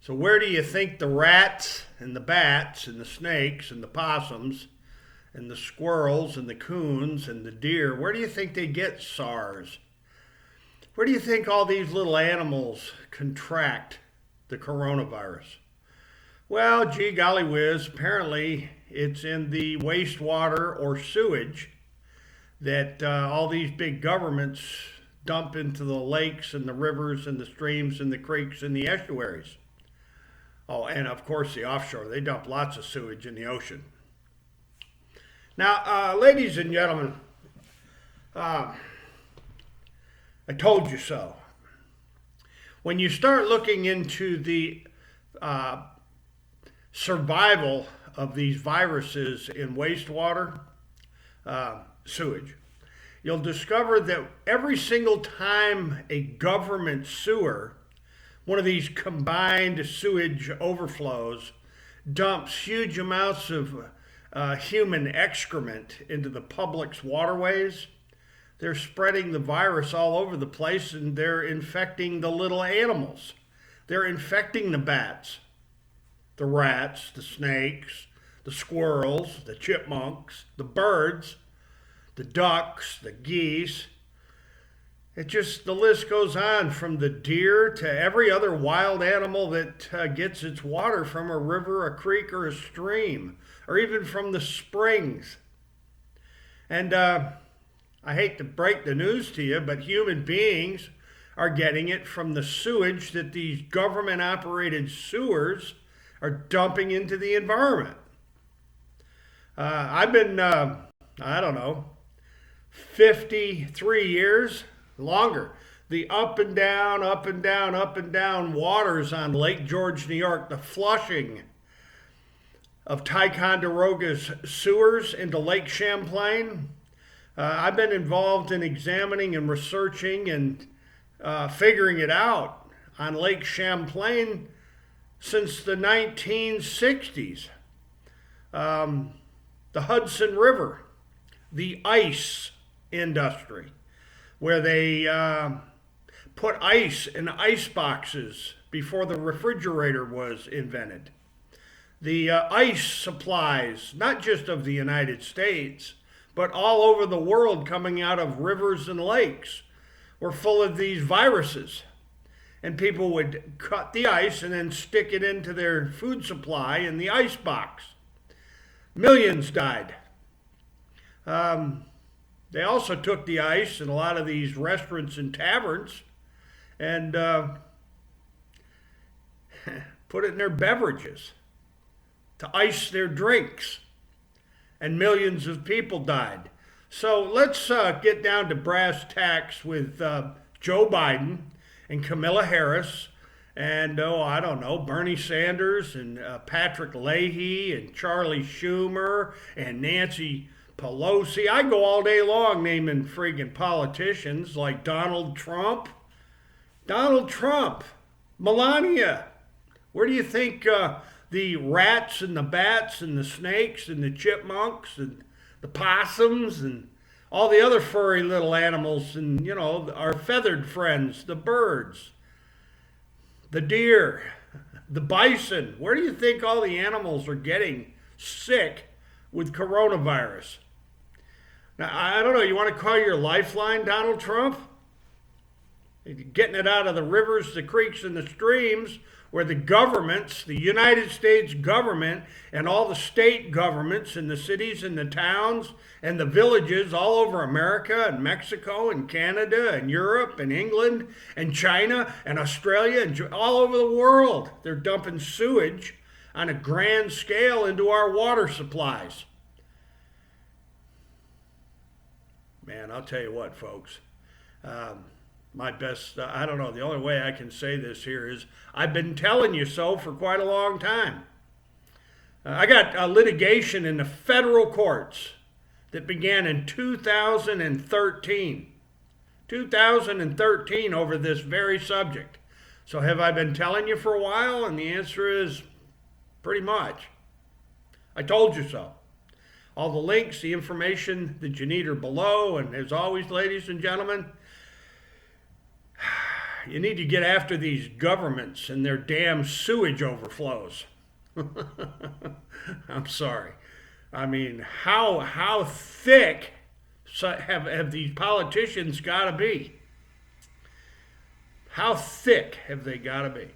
So where do you think the rats and the bats and the snakes and the possums and the squirrels and the coons and the deer, where do you think they get SARS? Where do you think all these little animals contract the coronavirus? Well, gee golly whiz, apparently it's in the wastewater or sewage that all these big governments dump into the lakes and the rivers and the streams and the creeks and the estuaries. Oh, and of course the offshore, they dump lots of sewage in the ocean. Now, ladies and gentlemen, I told you so. When you start looking into the survival of these viruses in wastewater, sewage, you'll discover that every single time a government sewer, one of these combined sewage overflows, dumps huge amounts of human excrement into the public's waterways, they're spreading the virus all over the place, and they're infecting the little animals. They're infecting the bats, the rats, the snakes, the squirrels, the chipmunks, the birds, the ducks, the geese. The list goes on, from the deer to every other wild animal that gets its water from a river, a creek, or a stream, or even from the springs. And I hate to break the news to you, but human beings are getting it from the sewage that these government-operated sewers are dumping into the environment. I've been, 53 years, longer, the up and down, up and down, up and down waters on Lake George, New York, the flushing of Ticonderoga's sewers into Lake Champlain. I've been involved in examining and researching and figuring it out on Lake Champlain since the 1960s. The Hudson River, the ice industry, where they put ice in ice boxes before the refrigerator was invented. The ice supplies, not just of the United States, but all over the world, coming out of rivers and lakes, were full of these viruses. And people would cut the ice and then stick it into their food supply in the ice box. Millions died. They also took the ice in a lot of these restaurants and taverns and put it in their beverages to ice their drinks. And millions of people died. So let's get down to brass tacks with Joe Biden and Kamala Harris and, Bernie Sanders and Patrick Leahy and Charlie Schumer and Nancy Pelosi. I go all day long naming friggin' politicians like Donald Trump, Melania. Where do you think the rats and the bats and the snakes and the chipmunks and the possums and all the other furry little animals and, our feathered friends, the birds, the deer, the bison, where do you think all the animals are getting sick with coronavirus? Now, I don't know, you want to call your lifeline Donald Trump? Getting it out of the rivers, the creeks, and the streams, where the governments, the United States government, and all the state governments in the cities and the towns and the villages all over America and Mexico and Canada and Europe and England and China and Australia and all over the world, they're dumping sewage on a grand scale into our water supplies. Man, I'll tell you what, folks. My best, the only way I can say this here is I've been telling you so for quite a long time. I got litigation in the federal courts that began in 2013. 2013 over this very subject. So have I been telling you for a while? And the answer is pretty much. I told you so. All the links, the information that you need are below. And as always, ladies and gentlemen, You need to get after these governments and their damn sewage overflows. I'm sorry. I mean, how thick have these politicians got to be? How thick have they got to be?